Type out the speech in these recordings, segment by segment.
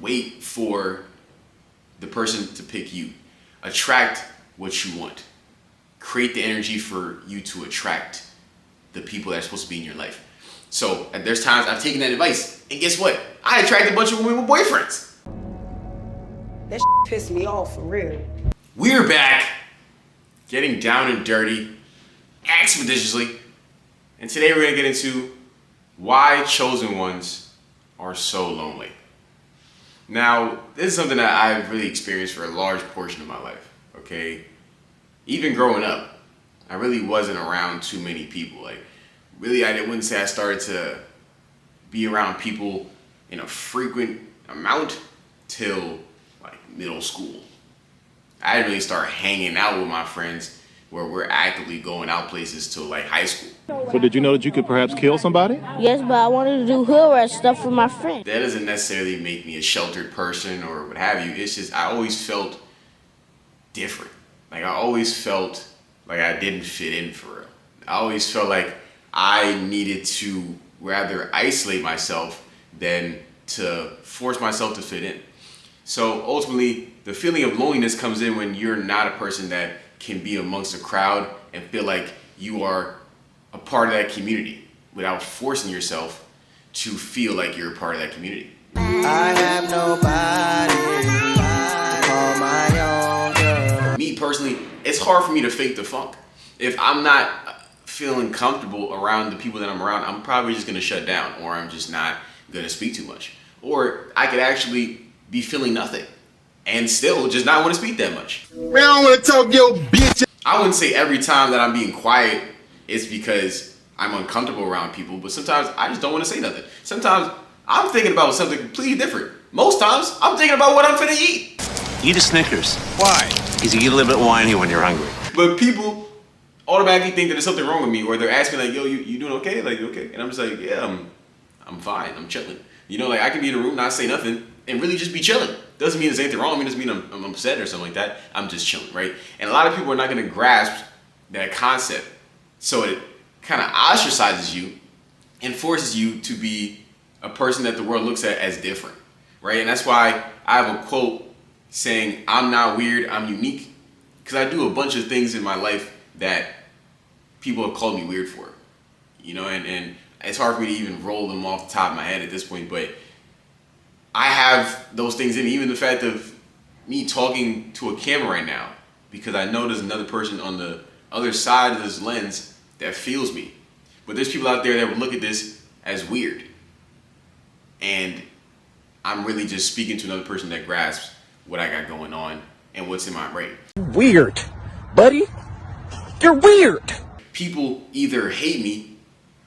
wait for the person to pick you. Attract what you want. Create the energy for you to attract the people that are supposed to be in your life. So there's times I've taken that advice, and guess what? I attract a bunch of women with boyfriends. That pissed me off for real. We're back, getting down and dirty, expeditiously, and today we're gonna get into why chosen ones are so lonely. Now, this is something that I've really experienced for a large portion of my life, okay? Even growing up, I really wasn't around too many people. Like, really, I wouldn't say I started to be around people in a frequent amount till like middle school. I didn't really start hanging out with my friends where we're actively going out places till like high school. So did you know that you could perhaps kill somebody? Yes, but I wanted to do hood rat stuff with my friends. That doesn't necessarily make me a sheltered person or what have you. It's just I always felt different. Like I always felt like I didn't fit in for real. I always felt like I needed to rather isolate myself than to force myself to fit in. So ultimately, the feeling of loneliness comes in when you're not a person that can be amongst a crowd and feel like you are a part of that community without forcing yourself to feel like you're a part of that community. I have nobody to call my own girl. Me personally, it's hard for me to fake the funk. If I'm not feeling comfortable around the people that I'm around, I'm probably just gonna shut down, or I'm just not gonna speak too much. Or I could actually be feeling nothing and still just not want to speak that much. Man, I don't want to talk your bitch. I wouldn't say every time that I'm being quiet it's because I'm uncomfortable around people, but sometimes I just don't want to say nothing. Sometimes I'm thinking about something completely different. Most times I'm thinking about what I'm finna eat. Eat a Snickers. Why? Because you get a little bit whiny when you're hungry. But people automatically think that there's something wrong with me, or they're asking like, yo, you doing okay? Like, you okay? And I'm just like, yeah, I'm fine, I'm chilling. You know, like I can be in a room, not say nothing, and really just be chilling. Doesn't mean there's anything wrong. It doesn't mean I'm upset or something like that. I'm just chilling, right? And a lot of people are not gonna grasp that concept. So it kind of ostracizes you and forces you to be a person that the world looks at as different, right? And that's why I have a quote saying, I'm not weird, I'm unique. Because I do a bunch of things in my life that people have called me weird for, you know, and it's hard for me to even roll them off the top of my head at this point, but I have those things in me. Even the fact of me talking to a camera right now, because I know there's another person on the other side of this lens that feels me. But there's people out there that would look at this as weird. And I'm really just speaking to another person that grasps what I got going on and what's in my brain. Weird, buddy. You're weird. People either hate me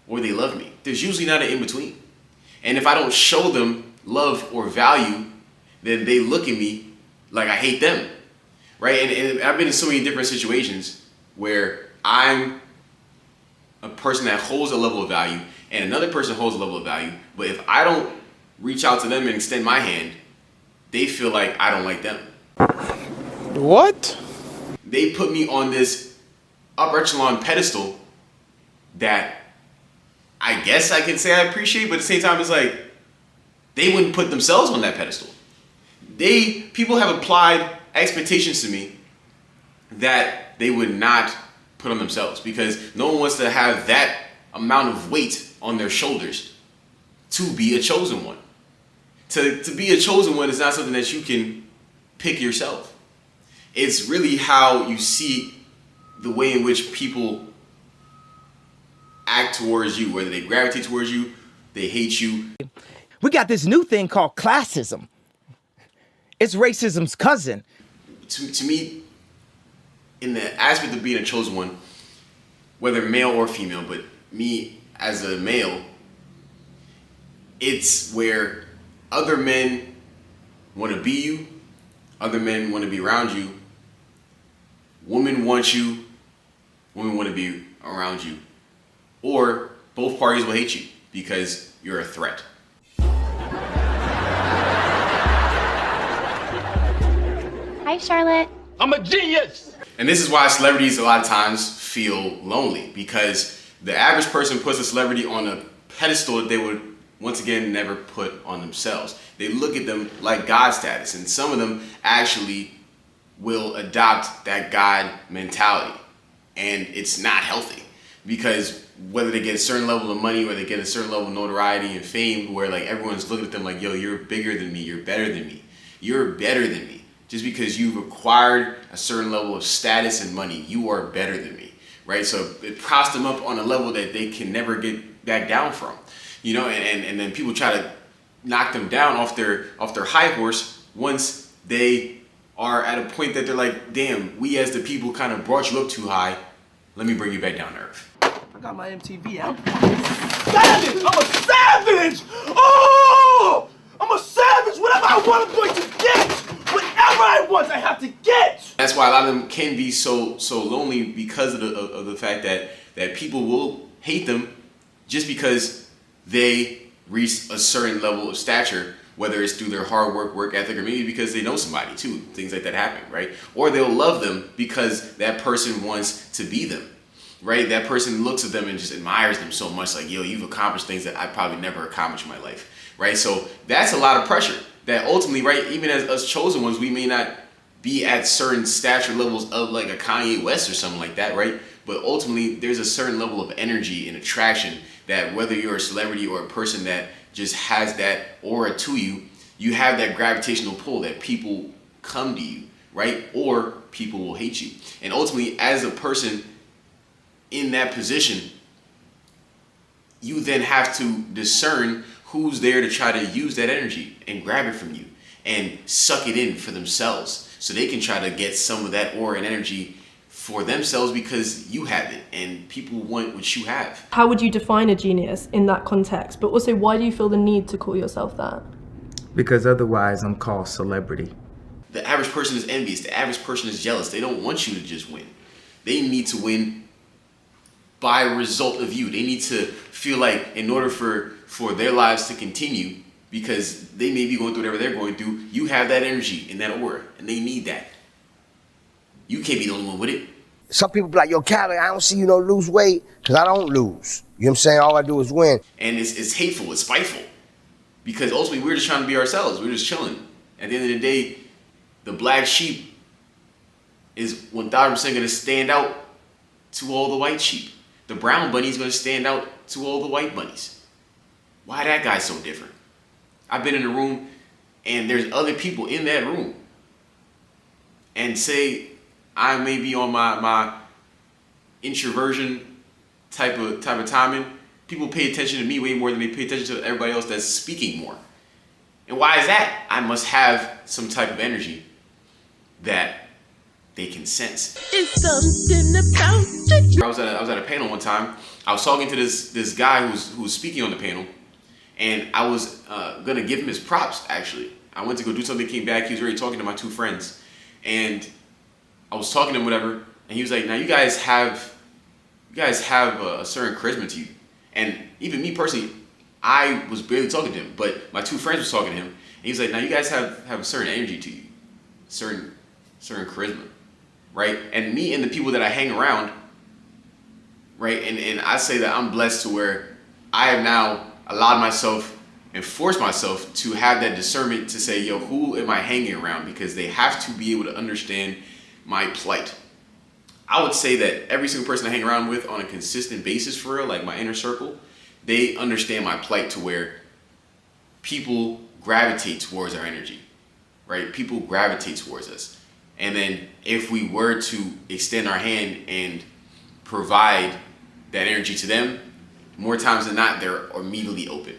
or they love me. There's usually not an in-between. And if I don't show them love or value, then they look at me like I hate them, right? And I've been in so many different situations where I'm a person that holds a level of value and another person holds a level of value, but if I don't reach out to them and extend my hand, they feel like I don't like them. What? They put me on this upper echelon pedestal that I guess I can say I appreciate, but at the same time it's like they wouldn't put themselves on that pedestal. People have applied expectations to me that they would not put on themselves, because no one wants to have that amount of weight on their shoulders to be a chosen one. To be a chosen one is not something that you can pick yourself. It's really how you see the way in which people act towards you, whether they gravitate towards you, they hate you. We got this new thing called classism. It's racism's cousin. To me, in the aspect of being a chosen one, whether male or female, but me as a male, it's where other men want to be you, other men want to be around you, women want you, women want to be around you, or both parties will hate you because you're a threat. Hi, Charlotte. I'm a genius. And this is why celebrities a lot of times feel lonely, because the average person puts a celebrity on a pedestal that they would, once again, never put on themselves. They look at them like God status, and some of them actually will adopt that God mentality, and it's not healthy, because whether they get a certain level of money or they get a certain level of notoriety and fame where like everyone's looking at them like, yo, you're bigger than me, you're better than me, you're better than me. Just because you've acquired a certain level of status and money, you are better than me, right? So it props them up on a level that they can never get back down from, you know, and then people try to knock them down off their high horse once they are at a point that they're like, damn, we as the people kind of brought you up too high, let me bring you back down to earth. I got my MTV out. Savage! I'm a savage! Oh! I'm a savage! Whatever I want, I'm going to get! Whatever I want, I have to get! That's why a lot of them can be so lonely, because of the fact that people will hate them just because they reach a certain level of stature, whether it's through their hard work ethic, or maybe because they know somebody too. Things like that happen, right? Or they'll love them because that person wants to be them, right? That person looks at them and just admires them so much, like, yo, you've accomplished things that I probably never accomplished in my life, right? So that's a lot of pressure that ultimately, right, even as us chosen ones, we may not be at certain stature levels of like a Kanye West or something like that, right? But ultimately, there's a certain level of energy and attraction that whether you're a celebrity or a person that just has that aura to you, you have that gravitational pull that people come to you, right? Or people will hate you. And ultimately, as a person in that position, you then have to discern who's there to try to use that energy and grab it from you and suck it in for themselves, so they can try to get some of that aura and energy for themselves, because you have it and people want what you have. How would you define a genius in that context? But also, why do you feel the need to call yourself that? Because otherwise I'm called celebrity. The average person is envious. The average person is jealous. They don't want you to just win. They need to win by result of you. They need to feel like in order for their lives to continue, because they may be going through whatever they're going through, you have that energy and that aura, and they need that. You can't be the only one with it. Some people be like, yo, Cali, I don't see you lose weight, because I don't lose. You know what I'm saying? All I do is win. And it's hateful, it's spiteful. Because ultimately, we're just trying to be ourselves. We're just chilling. At the end of the day, the black sheep is 1,000% going to stand out to all the white sheep. The brown bunny is going to stand out to all the white bunnies. Why that guy so different? I've been in a room, and there's other people in that room. And say I may be on my introversion type of timing, people pay attention to me way more than they pay attention to everybody else that's speaking more. And why is that? I must have some type of energy that they can sense. It's something about it. I was at a panel one time. I was talking to this guy who was speaking on the panel, and I was gonna give him his props. Actually, I went to go do something, came back. He was already talking to my two friends, and I was talking to him, whatever, and he was like, "Now you guys have a certain charisma to you." And even me personally, I was barely talking to him, but my two friends was talking to him, and he was like, "Now you guys have a certain energy to you, certain charisma, right?" And me and the people that I hang around, right, and I say that I'm blessed to where I have now allowed myself and forced myself to have that discernment to say, yo, who am I hanging around? Because they have to be able to understand my plight. I would say that every single person I hang around with on a consistent basis, for real, like my inner circle, they understand my plight to where people gravitate towards our energy, right? People gravitate towards us. And then if we were to extend our hand and provide that energy to them, more times than not, they're immediately open.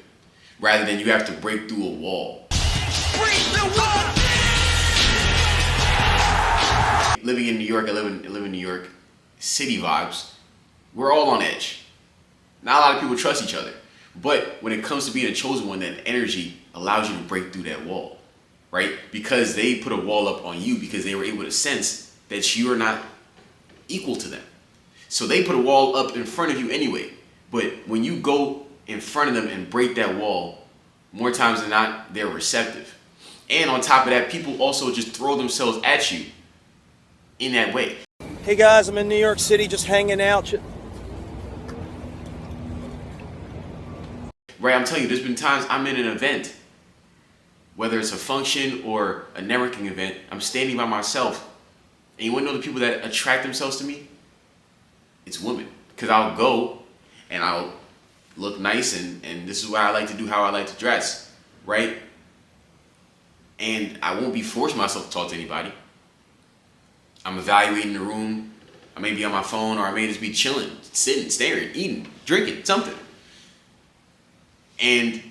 Rather than you have to break through a wall. Break the wall! Living in New York, I live in New York, city vibes, we're all on edge. Not a lot of people trust each other. But when it comes to being a chosen one, that energy allows you to break through that wall, right? Because they put a wall up on you because they were able to sense that you are not equal to them. So they put a wall up in front of you anyway. But when you go in front of them and break that wall, more times than not, they're receptive. And on top of that, people also just throw themselves at you in that way. Hey guys, I'm in New York City just hanging out. Right, I'm telling you, there's been times I'm in an event whether it's a function or a networking event, I'm standing by myself. And you want to know the people that attract themselves to me? It's women. Because I'll go and I'll look nice and this is what I like to do, how I like to dress, right? And I won't be forcing myself to talk to anybody. I'm evaluating the room. I may be on my phone, or I may just be chilling, sitting, staring, eating, drinking, something. And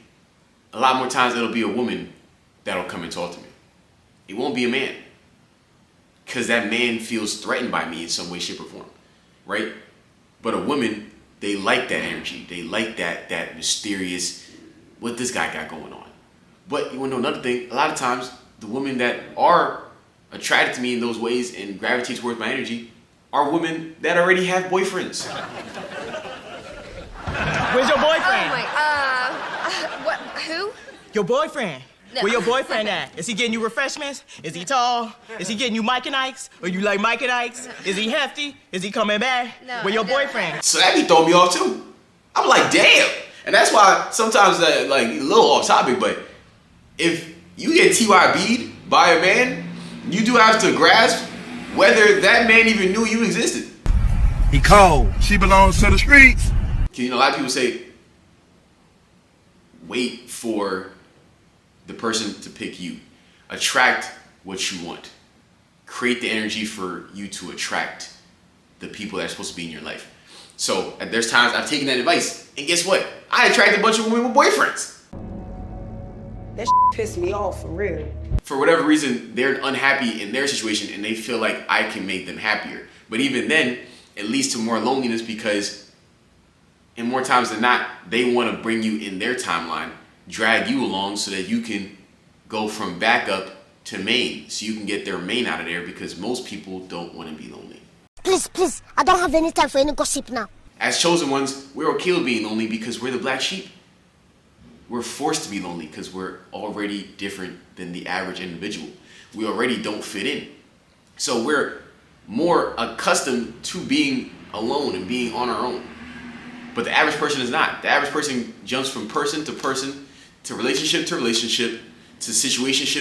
a lot more times it'll be a woman that'll come and talk to me. It won't be a man. Because that man feels threatened by me in some way, shape, or form, right? But a woman, they like that energy. They like that mysterious, what this guy got going on. But you want to know another thing? A lot of times, the women that are attracted to me in those ways and gravitate towards my energy are women that already have boyfriends. Where's your boyfriend? What? Who? Your boyfriend. No. Where your boyfriend at? Is he getting you refreshments? Is he tall? Is he getting you Mike and Ike's? Or you like Mike and Ike's? Is he hefty? Is he coming back? No, Where your boyfriend? So that be throwing me off too. I'm like, damn. And that's why sometimes that, like, a little off topic, but if you get TYB'd by a man, you do have to grasp whether that man even knew you existed. He cold. She belongs to the streets. Because, you know, a lot of people say, wait for the person to pick you. Attract what you want. Create the energy for you to attract the people that are supposed to be in your life. So there's times I've taken that advice, and guess what? I attract a bunch of women with boyfriends. That pissed me off for real. For whatever reason, they're unhappy in their situation and they feel like I can make them happier. But even then, it leads to more loneliness because, and more times than not, they want to bring you in their timeline, drag you along so that you can go from backup to main, so you can get their main out of there, because most people don't want to be lonely. Please, I don't have any time for any gossip now. As chosen ones, we're okay with being lonely because we're the black sheep. We're forced to be lonely because we're already different than the average individual. We already don't fit in. So we're more accustomed to being alone and being on our own. But the average person is not. The average person jumps from person, to relationship, to situationship, to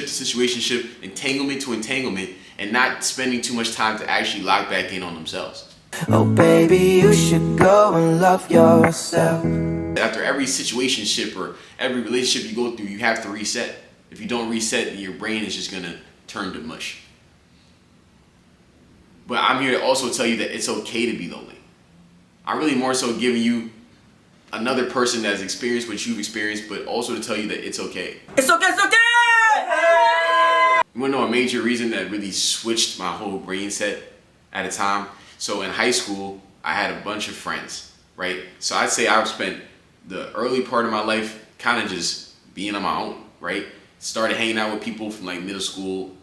situationship, entanglement to entanglement, and not spending too much time to actually lock back in on themselves. Oh baby, you should go and love yourself. After every situationship or every relationship you go through, you have to reset. If you don't reset, your brain is just gonna turn to mush. But I'm here to also tell you that it's okay to be lonely. I'm really more so giving you another person that has experienced what you've experienced, but also to tell you that it's okay. It's okay, it's okay! You wanna know a major reason that really switched my whole brain set at a time? So in high school, I had a bunch of friends, right? So I'd say I've spent the early part of my life kind of just being on my own, right? Started hanging out with people from like middle school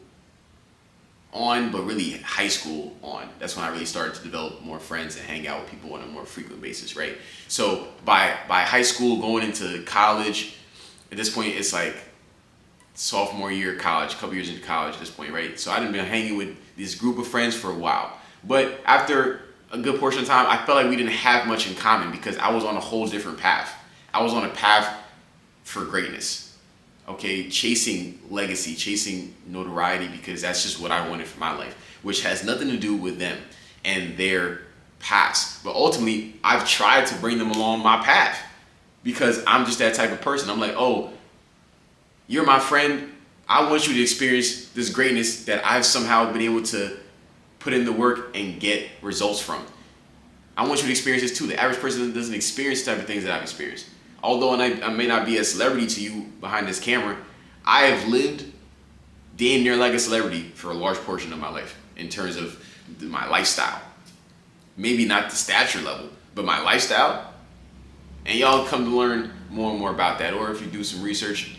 on, but really high school on. That's when I really started to develop more friends and hang out with people on a more frequent basis, right? So by high school, going into college, at this point it's like sophomore year of college, a couple years into college at this point, right? So I'd been hanging with this group of friends for a while. But after a good portion of time, I felt like we didn't have much in common because I was on a whole different path. I was on a path for greatness, okay? Chasing legacy, chasing notoriety, because that's just what I wanted for my life, which has nothing to do with them and their past. But ultimately, I've tried to bring them along my path because I'm just that type of person. I'm like, oh, you're my friend. I want you to experience this greatness that I've somehow been able to put in the work and get results from. I want you to experience this too. The average person doesn't experience the type of things that I've experienced. Although I may not be a celebrity to you behind this camera, I have lived damn near like a celebrity for a large portion of my life in terms of my lifestyle. Maybe not the stature level, but my lifestyle. And y'all come to learn more and more about that. Or if you do some research,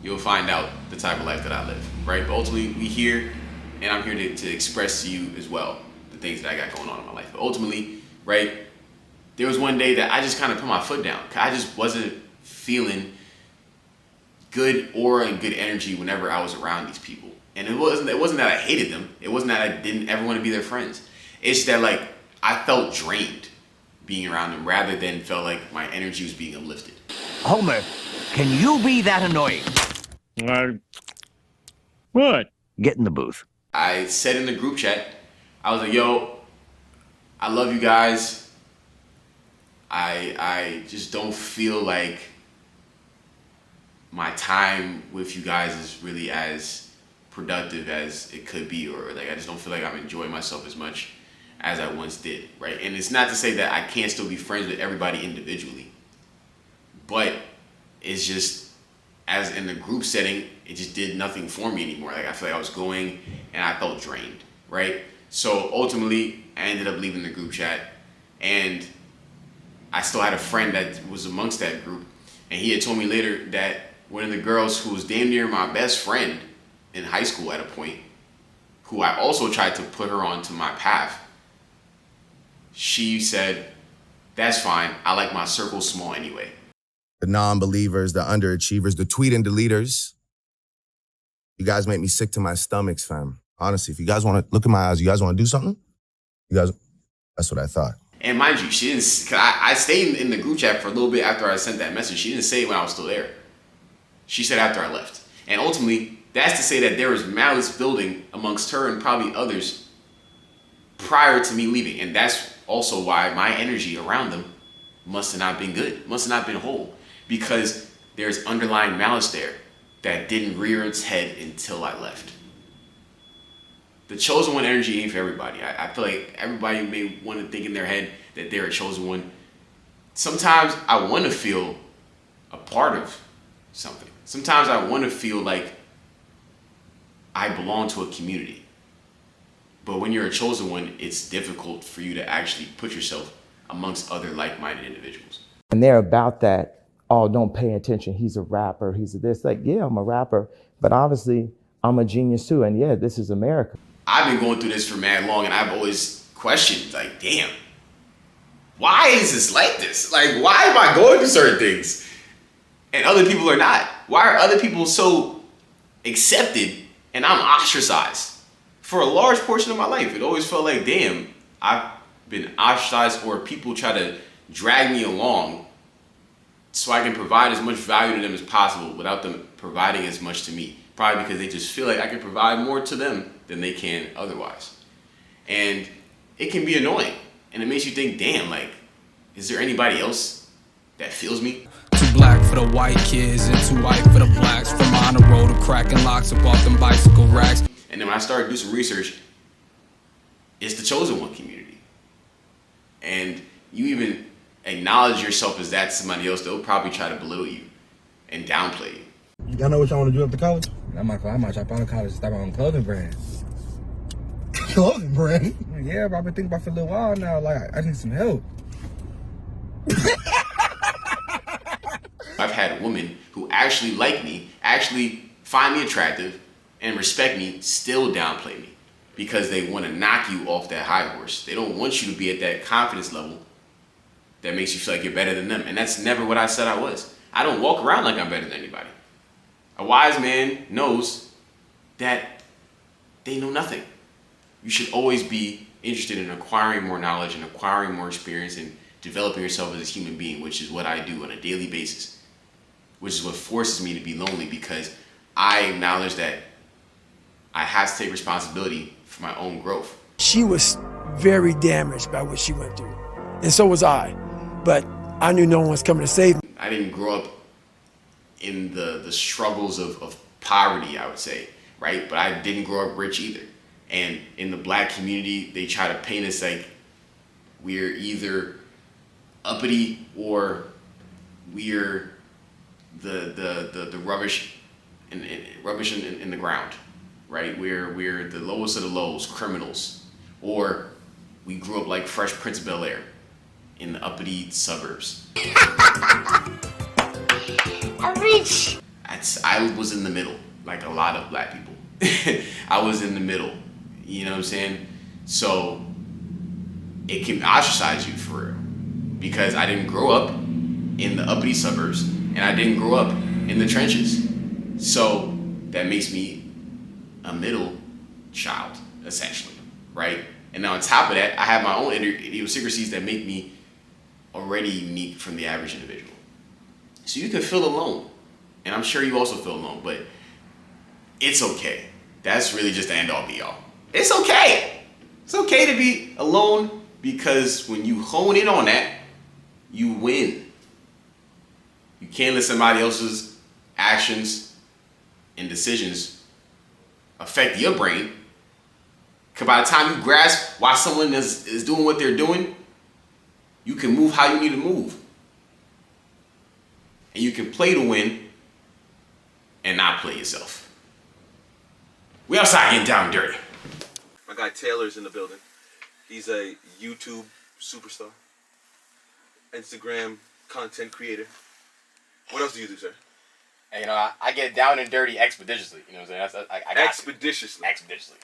you'll find out the type of life that I live, right? But ultimately, we here, and I'm here to express to you as well the things that I got going on in my life. But ultimately, right, there was one day that I just kind of put my foot down. I just wasn't feeling good aura and good energy whenever I was around these people. And it wasn't that I hated them. It wasn't that I didn't ever want to be their friends. It's that like I felt drained being around them rather than felt like my energy was being uplifted. Homer, can you be that annoying? What? Get in the booth. I said in the group chat, I was like, yo, I love you guys. I just don't feel like my time with you guys is really as productive as it could be, or like I just don't feel like I'm enjoying myself as much as I once did, right? And it's not to say that I can't still be friends with everybody individually, but it's just, as in the group setting, it just did nothing for me anymore. Like I feel like I was going and I felt drained, right? So ultimately, I ended up leaving the group chat, and I still had a friend that was amongst that group, and he had told me later that one of the girls who was damn near my best friend in high school at a point, who I also tried to put her onto my path, she said, that's fine, I like my circle small anyway. The non-believers, the underachievers, the tweet and deleters. You guys make me sick to my stomachs, fam. Honestly, if you guys want to look in my eyes, you guys want to do something? You guys, that's what I thought. And mind you, she didn't, cause I stayed in the group chat for a little bit after I sent that message. She didn't say it when I was still there. She said after I left. And ultimately, that's to say that there was malice building amongst her and probably others prior to me leaving. And that's also why my energy around them must have not been good, must have not been whole, because there's underlying malice there that didn't rear its head until I left. The chosen one energy ain't for everybody. I feel like everybody may want to think in their head that they're a chosen one. Sometimes I want to feel a part of something. Sometimes I want to feel like I belong to a community. But when you're a chosen one, it's difficult for you to actually put yourself amongst other like-minded individuals. And they're about that, oh, don't pay attention, he's a rapper, he's a this. Like, yeah, I'm a rapper, but obviously I'm a genius too, and yeah, this is America. I've been going through this for mad long, and I've always questioned, like, damn, why is this like this? Like, why am I going through certain things and other people are not? Why are other people so accepted and I'm ostracized? For a large portion of my life, it always felt like, damn, I've been ostracized, or people try to drag me along so I can provide as much value to them as possible without them providing as much to me. Probably because they just feel like I can provide more to them than they can otherwise. And it can be annoying. And it makes you think, damn, like, is there anybody else that feels me? Too black for the white kids and too white for the blacks. From on the road to cracking locks up off them bicycle racks. And then when I started to do some research, it's the chosen one community. And you even acknowledge yourself as that to somebody else, they'll probably try to belittle you and downplay you. Y'all know what y'all want to do after college? I might drop out of college and start my own clothing brand. Clothing brand? Yeah, bro, I've been thinking about it for a little while now. Like, I need some help. I've had women who actually like me, actually find me attractive and respect me, still downplay me because they want to knock you off that high horse. They don't want you to be at that confidence level that makes you feel like you're better than them. And that's never what I said I was. I don't walk around like I'm better than anybody. A wise man knows that they know nothing. You should always be interested in acquiring more knowledge and acquiring more experience and developing yourself as a human being, which is what I do on a daily basis, which is what forces me to be lonely, because I acknowledge that I have to take responsibility for my own growth. She was very damaged by what she went through, and so was I, but I knew no one was coming to save me. I didn't grow up in the struggles of poverty, I would say, right? But I didn't grow up rich either. And in the black community, they try to paint us like we're either uppity or we're the rubbish in the ground, right? We're the lowest of the lows, criminals, or we grew up like Fresh Prince of Bel-Air in the uppity suburbs. I'm rich. I was in the middle, like a lot of black people. I was in the middle, you know what I'm saying? So it can ostracize you for real, because I didn't grow up in the uppity suburbs and I didn't grow up in the trenches. So that makes me a middle child, essentially, right? And now on top of that, I have my own idiosyncrasies that make me already unique from the average individual. So you can feel alone, and I'm sure you also feel alone, but it's okay. That's really just the end all be all. It's okay. It's okay to be alone because when you hone in on that, you win. You can't let somebody else's actions and decisions affect your brain. Because by the time you grasp why someone is doing what they're doing, you can move how you need to move. And you can play to win and not play yourself. We outside getting down and dirty. My guy Taylor's in the building. He's a YouTube superstar, Instagram content creator. What else do you do, sir? And, I get down and dirty expeditiously. You know what I'm saying? I got expeditiously. Expeditiously.